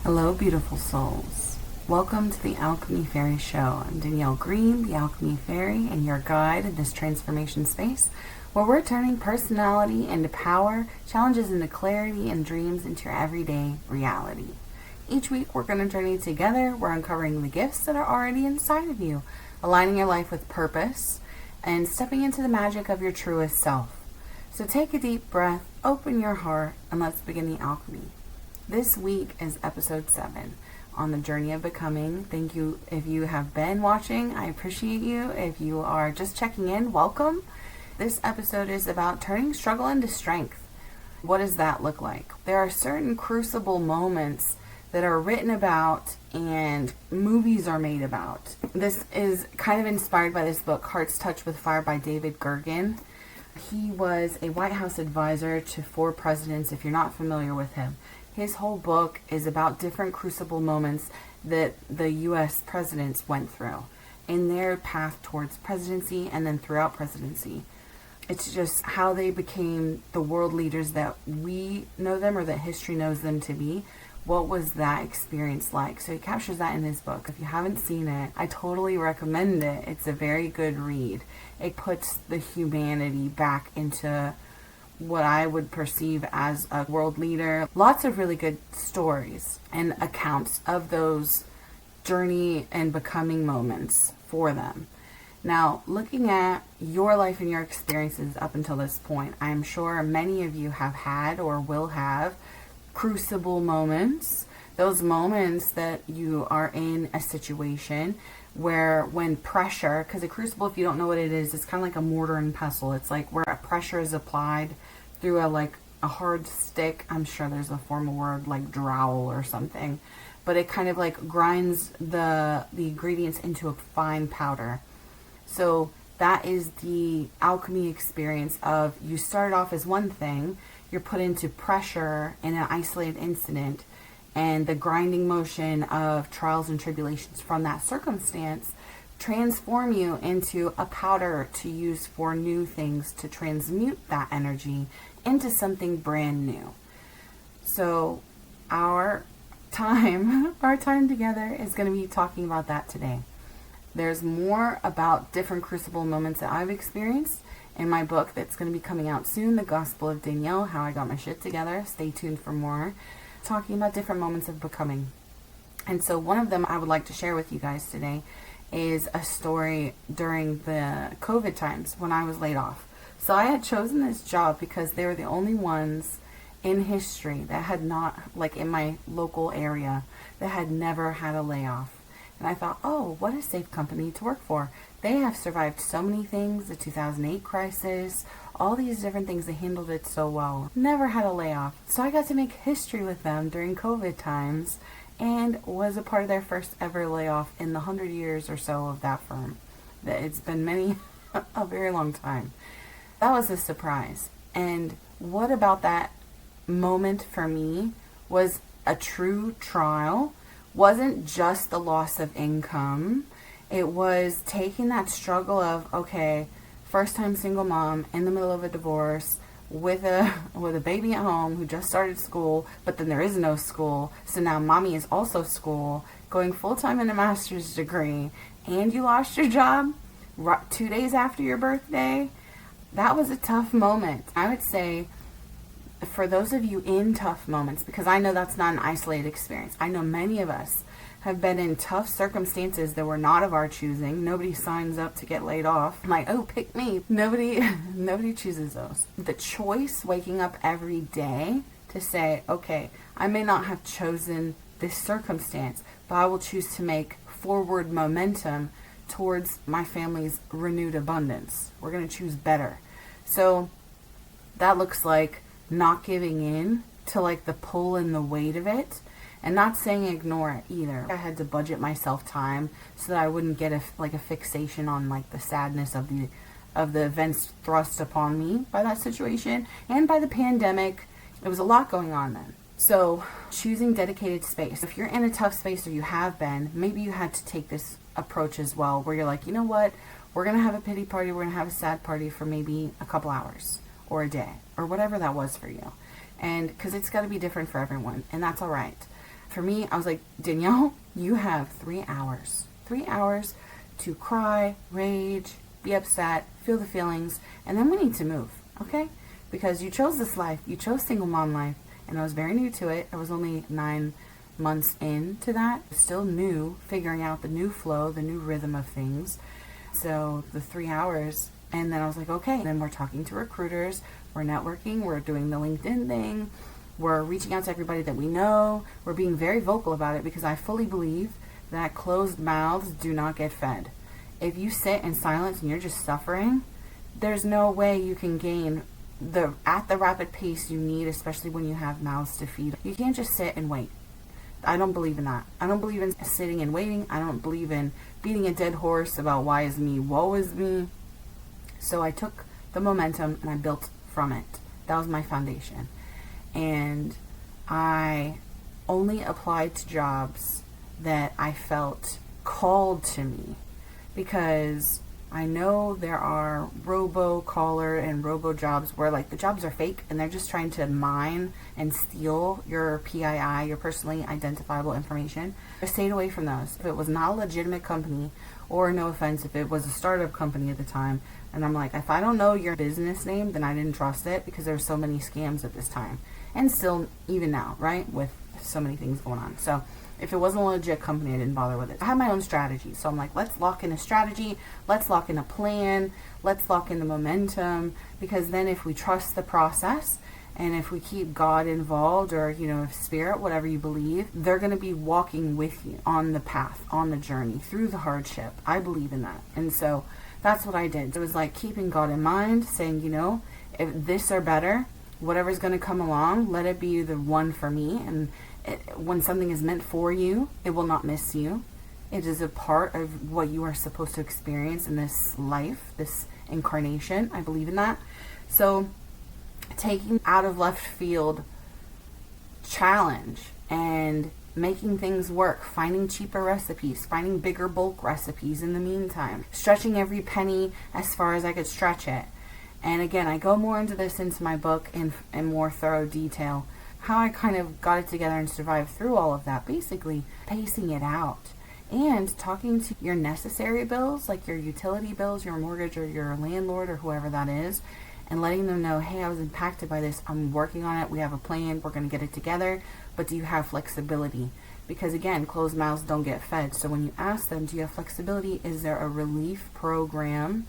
Hello, beautiful souls. Welcome to the Alchemy Fairy Show. I'm Danielle Green, the Alchemy Fairy, and your guide in this transformation space where we're turning personality into power, challenges into clarity, and dreams into your everyday reality. Each week, we're going to journey together. We're uncovering the gifts that are already inside of you, aligning your life with purpose, and stepping into the magic of your truest self. So take a deep breath, open your heart, and let's begin the alchemy. This week is episode 7 on the journey of becoming. Thank you if you have been watching. I appreciate you. If you are just checking in, welcome. This episode is about turning struggle into strength. What does that look like? There are certain crucible moments that are written about and movies are made about. This is kind of inspired by this book, Heart's Touch with Fire by David Gergen. He was a White House advisor to 4 presidents, if you're not familiar with him. His whole book is about different crucible moments that the U.S. presidents went through in their path towards presidency and then throughout presidency. It's just how they became the world leaders that we know them or that history knows them to be. What was that experience like? So he captures that in his book. If you haven't seen it, I totally recommend it. It's a very good read. It puts the humanity back into what I would perceive as a world leader. Lots of really good stories and accounts of those journey and becoming moments for them. Now, looking at your life and your experiences up until this point, I'm sure many of you have had or will have crucible moments. Those moments that you are in a situation where when pressure, because a crucible, if you don't know what it is, it's kind of like a mortar and pestle. It's like where a pressure is applied through a hard stick. I'm sure there's a formal word like trowel or something, but it kind of like grinds the ingredients into a fine powder. So that is the alchemy experience of you started off as one thing, you're put into pressure in an isolated incident, and the grinding motion of trials and tribulations from that circumstance transform you into a powder to use for new things, to transmute that energy into something brand new. So our time together is going to be talking about that today. There's more about different crucible moments that I've experienced in my book that's going to be coming out soon, The Gospel of Danielle, How I Got My Shit Together. Stay tuned for more, talking about different moments of becoming. And so one of them I would like to share with you guys today is a story during the COVID times when I was laid off. So I had chosen this job because they were the only ones in history that had not, like in my local area, that had never had a layoff. And I thought, oh, what a safe company to work for. They have survived so many things, the 2008 crisis, all these different things. They handled it so well. Never had a layoff. So I got to make history with them during COVID times and was a part of their first ever layoff in the 100 years or so of that firm. It's been a very long time. That was a surprise. And what about that moment for me was a true trial. Wasn't just the loss of income. It was taking that struggle of, okay, first time single mom in the middle of a divorce with a baby at home who just started school, but then there is no school. So now mommy is also school, going full-time in a master's degree, and you lost your job 2 days after your birthday. That was a tough moment. I would say for those of you in tough moments, because I know that's not an isolated experience. I know many of us have been in tough circumstances that were not of our choosing. Nobody signs up to get laid off. I'm like, oh, pick me. Nobody chooses those. The choice waking up every day to say, okay, I may not have chosen this circumstance, but I will choose to make forward momentum towards my family's renewed abundance. We're going to choose better. So that looks like not giving in to like the pull and the weight of it, and not saying ignore it either. I had to budget myself time so that I wouldn't get a fixation on like the sadness of the events thrust upon me by that situation and by the pandemic. There was a lot going on then. So choosing dedicated space. If you're in a tough space or you have been, maybe you had to take this approach as well, where you're like, you know what, we're going to have a pity party, we're going to have a sad party for maybe a couple hours or a day or whatever that was for you. And because it's got to be different for everyone, and that's all right. for me, I was like, Danielle, you have 3 hours. 3 hours to cry, rage, be upset, feel the feelings, and then we need to move, okay? Because you chose this life, you chose single mom life, and I was very new to it. I was only 9 months into that, still new, figuring out the new flow, the new rhythm of things. So the 3 hours, and then I was like, okay, then we're talking to recruiters, we're networking, we're doing the LinkedIn thing, we're reaching out to everybody that we know, we're being very vocal about it, because I fully believe that closed mouths do not get fed. If you sit in silence and you're just suffering, there's no way you can gain at the rapid pace you need, especially when you have mouths to feed. You can't just sit and wait. I don't believe in that. I don't believe in sitting and waiting. I don't believe in beating a dead horse about why is me, woe is me. So I took the momentum and I built from it. That was my foundation. And I only applied to jobs that I felt called to me, because I know there are robo-caller and robo-jobs where like the jobs are fake and they're just trying to mine and steal your PII, your personally identifiable information. I stayed away from those. If it was not a legitimate company, or no offense, if it was a startup company at the time, and I'm like, if I don't know your business name, then I didn't trust it, because there's so many scams at this time. And still, even now, right, with so many things going on. So if it wasn't a legit company, I didn't bother with it. I had my own strategy. So I'm like, let's lock in a strategy. Let's lock in a plan. Let's lock in the momentum. Because then if we trust the process, and if we keep God involved, or, if spirit, whatever you believe, they're going to be walking with you on the path, on the journey, through the hardship. I believe in that. And so that's what I did. It was like keeping God in mind, saying, if this or better, whatever's going to come along, let it be the one for me. And when something is meant for you, it will not miss you. It is a part of what you are supposed to experience in this life, this incarnation. I believe in that. So taking out of left field challenge and making things work, finding cheaper recipes, finding bigger bulk recipes in the meantime, stretching every penny as far as I could stretch it. And again, I go more into this into my book in more thorough detail, how I kind of got it together and survived through all of that, basically pacing it out and talking to your necessary bills, like your utility bills, your mortgage, or your landlord, or whoever that is, and letting them know, hey, I was impacted by this, I'm working on it, we have a plan, we're going to get it together, but do you have flexibility? Because again, closed mouths don't get fed. So when you ask them, do you have flexibility? Is there a relief program?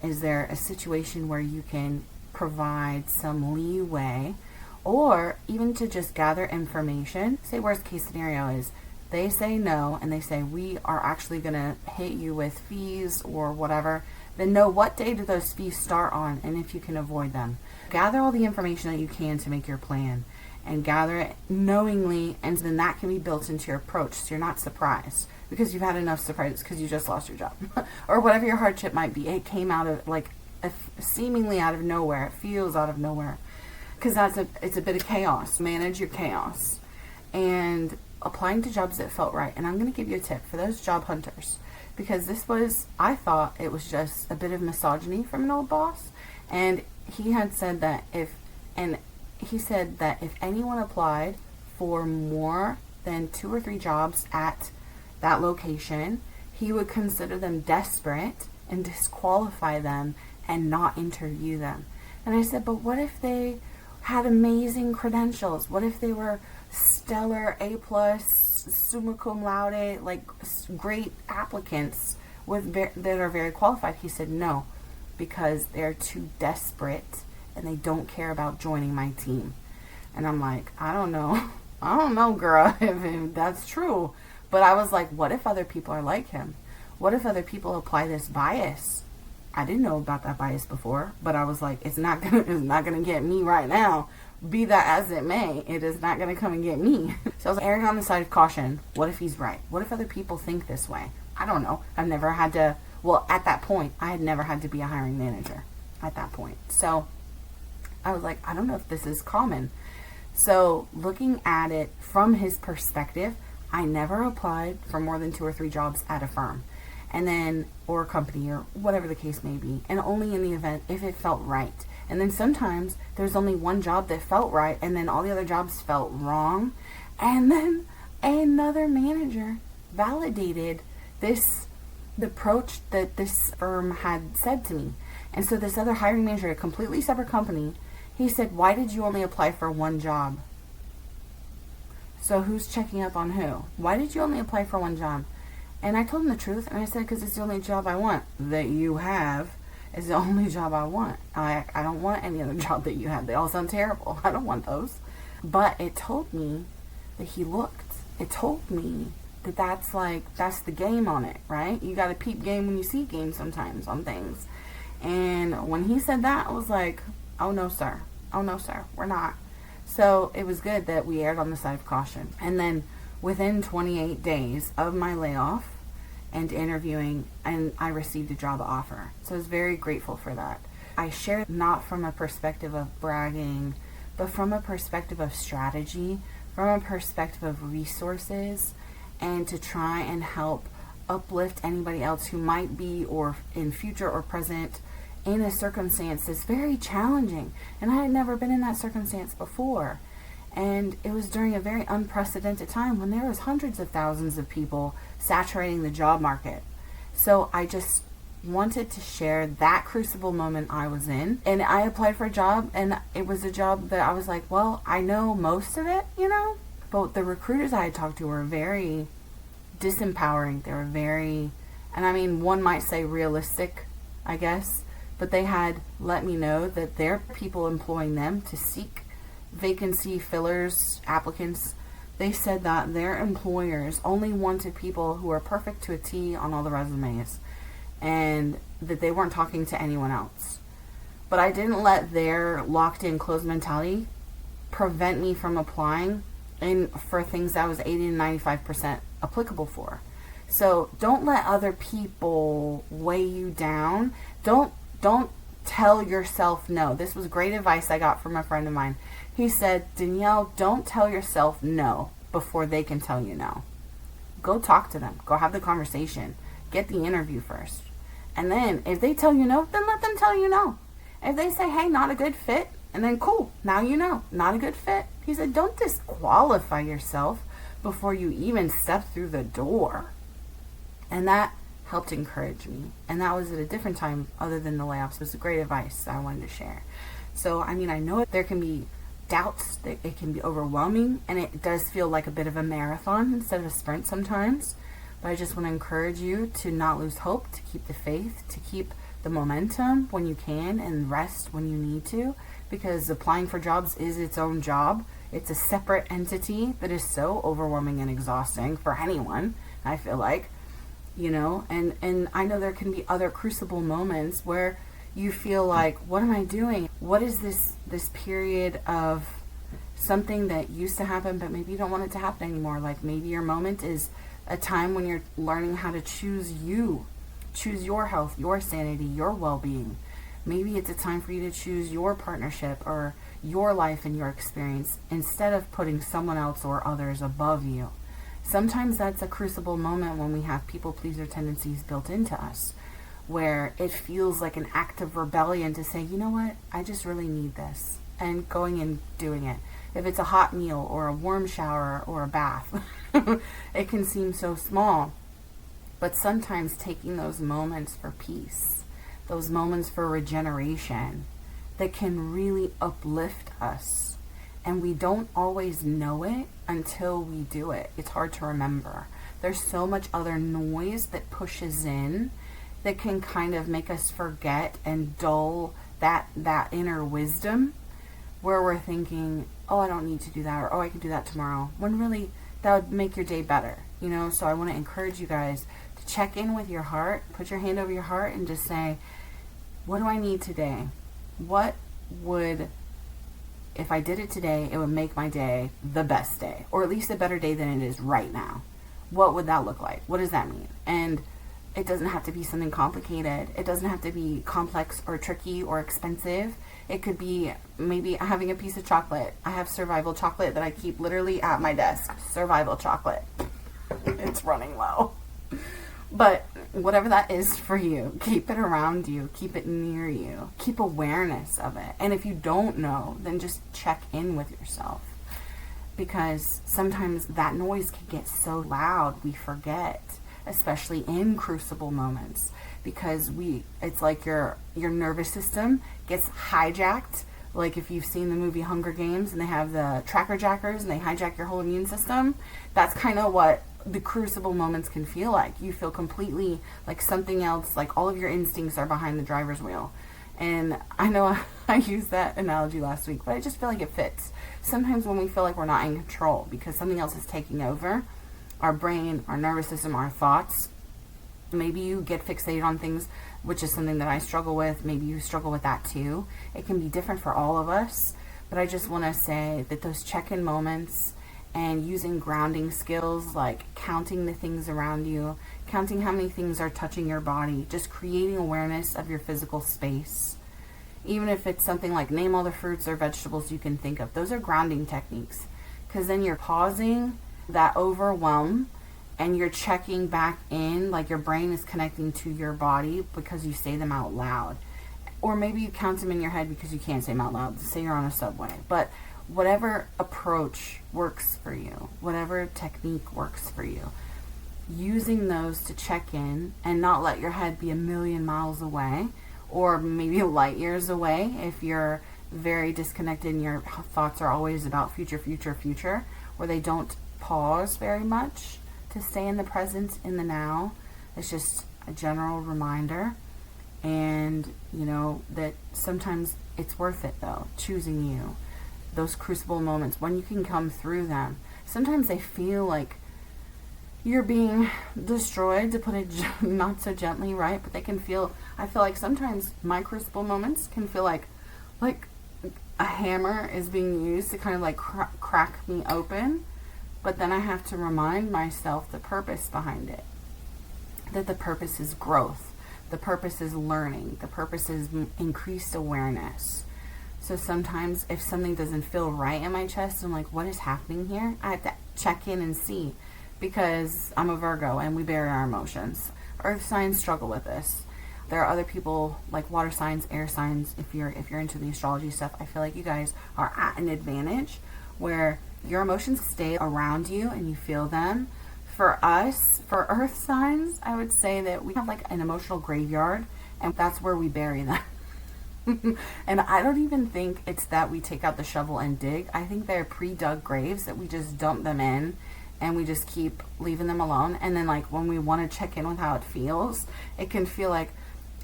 Is there a situation where you can provide some leeway? Or even to just gather information. Say worst case scenario is they say no, and they say, we are actually going to hit you with fees or whatever. Then know what day do those fees start on, and if you can avoid them. Gather all the information that you can to make your plan, and gather it knowingly, and then that can be built into your approach, so you're not surprised because you've had enough surprises because you just lost your job or whatever your hardship might be. It came out of seemingly out of nowhere. It feels out of nowhere, because it's a bit of chaos. Manage your chaos and applying to jobs that felt right. And I'm going to give you a tip for those job hunters, because I thought it was just a bit of misogyny from an old boss. And he had said that if anyone applied for more than 2 or 3 jobs at that location, he would consider them desperate and disqualify them and not interview them. And I said, but what if they had amazing credentials? What if they were stellar A+, summa cum laude, like great applicants that are very qualified? He said no, because they're too desperate and they don't care about joining my team. And I'm like, I don't know, girl, if that's true. But I was like, what if other people are like him? What if other people apply this bias? I didn't know about that bias before, but I was like, it's not gonna get me right now. Be that as it may, it is not gonna come and get me. So I was erring on the side of caution. What if he's right? What if other people think this way? I don't know. At that point, I had never had to be a hiring manager at that point. So I was like, I don't know if this is common. So looking at it from his perspective, I never applied for more than 2 or 3 jobs at a firm, or a company, or whatever the case may be, and only in the event if it felt right. And then sometimes there's only one job that felt right, and then all the other jobs felt wrong. And then Another manager validated the approach that this firm had said to me. And so this other hiring manager, a completely separate company, he said, why did you only apply for one job? So who's checking up on who? Why did you only apply for one job? And I told him the truth, and I said, because it's the only job I want that you have. Is the only job I want. I don't want any other job that you have. They all sound terrible. I don't want those. But it told me that he looked. It told me that that's the game on it, right? You got to peep game when you see game sometimes on things. And when he said that, I was like, oh no, sir. Oh no, sir. We're not. So it was good that we erred on the side of caution. And then within 28 days of my layoff and interviewing, and I received a job offer. So I was very grateful for that. I shared not from a perspective of bragging, but from a perspective of strategy, from a perspective of resources, and to try and help uplift anybody else who might be, or in future or present, in a circumstance that's very challenging. And I had never been in that circumstance before. And it was during a very unprecedented time when there was hundreds of thousands of people saturating the job market. So I just wanted to share that crucible moment I was in. And I applied for a job, and it was a job that I was like, well, I know most of it, But the recruiters I had talked to were very disempowering. They were very, and I mean, one might say realistic, I guess. But they had let me know that their people employing them to seek vacancy fillers, applicants, they said that their employers only wanted people who were perfect to a T on all the resumes, and that they weren't talking to anyone else. But I didn't let their locked in closed mentality prevent me from applying for things that I was 80 to 95% applicable for. So don't let other people weigh you down. Don't tell yourself no. This was great advice I got from a friend of mine. He said, Danielle, don't tell yourself no before they can tell you no. Go talk to them. Go have the conversation. Get the interview first. And then if they tell you no, then let them tell you no. If they say, hey, not a good fit, and then cool, now you know, not a good fit. He said, don't disqualify yourself before you even step through the door. And that helped encourage me. And that was at a different time other than the layoffs. It was great advice that I wanted to share. So, I mean, I know there can be doubts, that it can be overwhelming, and it does feel like a bit of a marathon instead of a sprint sometimes. But I just want to encourage you to not lose hope, to keep the faith, to keep the momentum when you can, and rest when you need to, because applying for jobs is its own job. It's a separate entity that is so overwhelming and exhausting for anyone, I feel like, and I know there can be other crucible moments where you feel like, what am I doing? What is this period of something that used to happen, but maybe you don't want it to happen anymore? Like maybe your moment is a time when you're learning how to choose your health, your sanity, your well-being. Maybe it's a time for you to choose your partnership or your life and your experience instead of putting someone else or others above you. Sometimes that's a crucible moment when we have people-pleaser tendencies built into us, where it feels like an act of rebellion to say, you know what, I just really need this, and going and doing it. If it's a hot meal or a warm shower or a bath, it can seem so small. But sometimes taking those moments for peace, those moments for regeneration, that can really uplift us. And we don't always know it until we do it. It's hard to remember. There's so much other noise that pushes in that can kind of make us forget and dull that inner wisdom, where we're thinking, oh, I don't need to do that, or oh, I can do that tomorrow, when really that would make your day better. So I want to encourage you guys to check in with your heart, put your hand over your heart, and just say, what do I need today? What would, if I did it today, it would make my day the best day, or at least a better day than it is right now. What would that look like? What does that mean? And it doesn't have to be something complicated. It doesn't have to be complex or tricky or expensive. It could be maybe having a piece of chocolate. I have survival chocolate that I keep literally at my desk. Survival chocolate. It's running low. But whatever that is for you, keep it around you. Keep it near you. Keep awareness of it. And if you don't know, then just check in with yourself. because sometimes that noise can get so loud we forget, especially in crucible moments, because it's like your nervous system gets hijacked. Like if you've seen the movie Hunger Games and they have the tracker jackers and they hijack your whole immune system, that's kind of what the crucible moments can feel like. You feel completely like something else, like all of your instincts are behind the driver's wheel. And I know I used that analogy last week, but I just feel like it fits. Sometimes when we feel like we're not in control because something else is taking over, our brain, our nervous system, our thoughts, maybe you get fixated on things, which is something that I struggle with. Maybe you struggle with that too. It can be different for all of us, but I just want to say that those check-in moments and using grounding skills like counting the things around you, counting how many things are touching your body, just creating awareness of your physical space. Even if it's something like name all the fruits or vegetables you can think of. Those are grounding techniques, because then you're pausing that overwhelm and you're checking back in, like your brain is connecting to your body because you say them out loud. Or maybe you count them in your head because you can't say them out loud. Say you're on a subway. But whatever approach works for you, whatever technique works for you, using those to check in and not let your head be a million miles away, or maybe light years away if you're very disconnected and your thoughts are always about future, where they don't pause very much to stay in the present, in the now. It's just a general reminder. And that sometimes it's worth it though, choosing you. Those crucible moments, when you can come through them, sometimes they feel like you're being destroyed, to put it not so gently, right? But I feel like sometimes my crucible moments can feel like a hammer is being used to kind of like crack me open. But then I have to remind myself the purpose behind it. That the purpose is growth. The purpose is learning. The purpose is increased awareness. So sometimes if something doesn't feel right in my chest, I'm like, what is happening here? I have to check in and see, because I'm a Virgo and we bury our emotions. Earth signs struggle with this. There are other people like water signs, air signs. If you're into the astrology stuff, I feel like you guys are at an advantage where your emotions stay around you and you feel them. For us, for earth signs, I would say that we have like an emotional graveyard, and that's where we bury them. And I don't even think it's that we take out the shovel and dig. I think they're pre-dug graves that we just dump them in and we just keep leaving them alone. And then like when we want to check in with how it feels, it can feel like,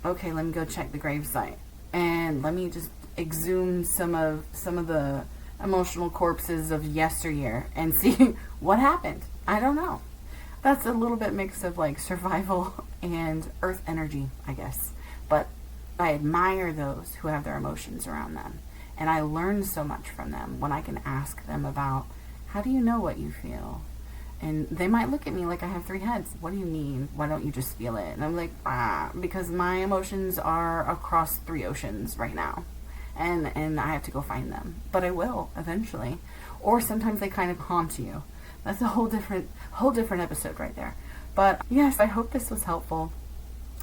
okay, let me go check the gravesite and let me just exhume some of the emotional corpses of yesteryear and see what happened. I don't know. That's a little bit mix of like survival and earth energy, I guess. But I admire those who have their emotions around them. And I learn so much from them when I can ask them about, how do you know what you feel? And they might look at me like I have three heads. What do you mean? Why don't you just feel it? And I'm like, because my emotions are across 3 oceans right now. And I have to go find them. But I will eventually. Or sometimes they kind of haunt you. That's a whole different episode right there. But yes, I hope this was helpful.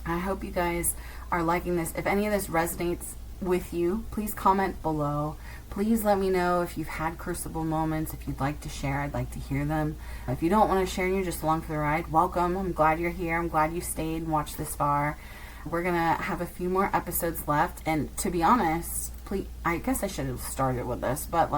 I hope you guys are liking this. If any of this resonates with you, please comment below. Please let me know if you've had crucible moments. If you'd like to share, I'd like to hear them. If you don't want to share and you're just along for the ride, welcome. I'm glad you're here. I'm glad you stayed and watched this far. We're going to have a few more episodes left. And to be honest, I guess I should have started with this, but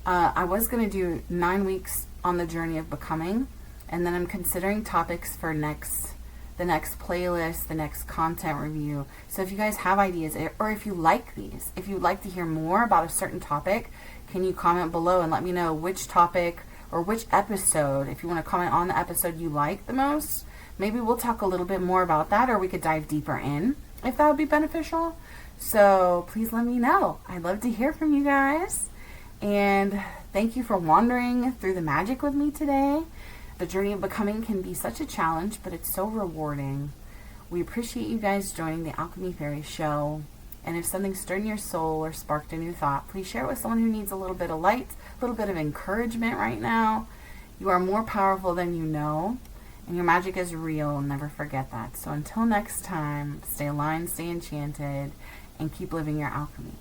I was going to do 9 weeks on the journey of becoming, and then I'm considering topics for the next playlist, the next content review. So if you guys have ideas, or if you like these, if you'd like to hear more about a certain topic, can you comment below and let me know which topic or which episode, if you want to comment on the episode you like the most. Maybe we'll talk a little bit more about that, or we could dive deeper in if that would be beneficial. So please let me know. I'd love to hear from you guys. And thank you for wandering through the magic with me today. The journey of becoming can be such a challenge, but it's so rewarding. We appreciate you guys joining the Alchemy Fairy Show. And if something stirred in your soul or sparked a new thought, please share it with someone who needs a little bit of light, a little bit of encouragement right now. You are more powerful than you know, and your magic is real. Never forget that. So until next time, stay aligned, stay enchanted, and keep living your alchemy.